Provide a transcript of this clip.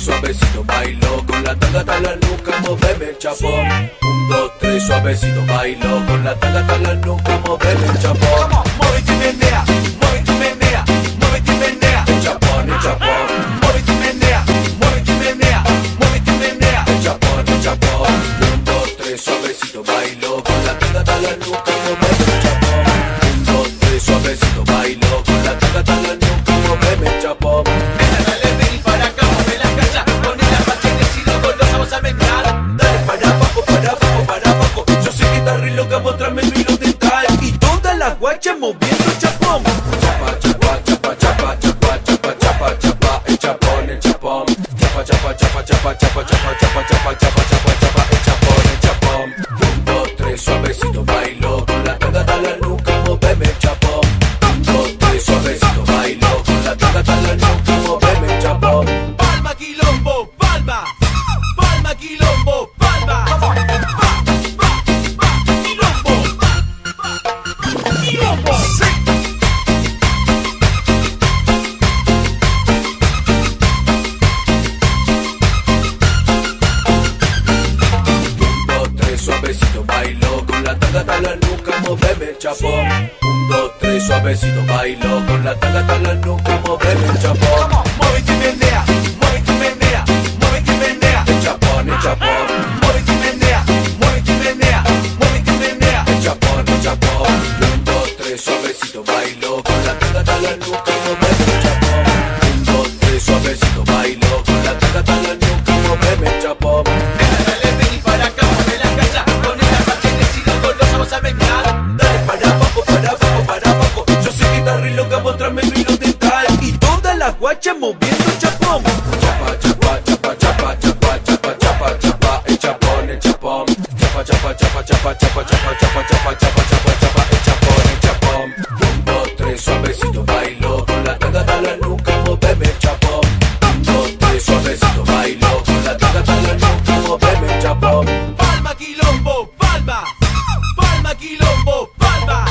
Suavecito bailo con la tanga hasta la nuca, moveme el chapón. 1, 2, 3, suavecito bailo con la tanga hasta la nuca, moveme el chapón. Muévete y menea, muévete y menea, muévete y menea. El chapón, el chapón. Muévete y menea, muévete y menea, muévete y menea. El chapón, el chapón. 1, 2, 3, suavecito bailo con la tanga hasta la nuca, moveme el chapón. 1, 2, 3, suavecito bailo con la tanga hasta la nuca, moveme el chapón. Guacha moviendo el chapón. Chapa, chapa, chapa, chapa, chapa, chapa, chapa, chapa, el chapón, el chapón. Chapa, chapa, chapa, chapa, chapa, chapa, chapa, chapa, chapa, chapa, chapa, el chapón, el chapón. 1, 2, 3, suavecito bailo con la tanga hasta la nuca, moveme el chapón. 1, 2, 3, suavecito bailo con la tanga hasta la nuca, moveme el chapón. Palma quilombo, palma, palma quilombo, palma. Suavecito bailo con la tanga hasta la nuca, moveme el chapón. 1, 2, 3, suavecito bailo con la tanga hasta la nuca, moveme el chapón. Muévete y menea, muévete y menea, muévete y menea. El chapón, el chapón. Muévete y menea, muévete y menea, muévete y menea. El chapón, el chapón. 1, 2, 3, suavecito bailo con la tanga hasta la nuca, moveme el chapón. 1, 2, 3, suavecito bailo con la tanga hasta la nuca, moveme el chapón. Guacha moviendo el chapón. Chapa, chapa, chapa, chapa, chapa, chapa, chapa, chapa, el chapón, el chapón. Chapa, chapa, chapa, chapa, chapa, chapa, chapa, chapa, chapa, chapa, chapa, el chapón, el chapón. 1, 2, 3, suavecito bailo con la tanga hasta la nuca, moveme el chapón. 1, 2, 3, suavecito bailo con la tanga hasta la nuca, moveme el chapón. Palma quilombo, palma, palma quilombo, palma.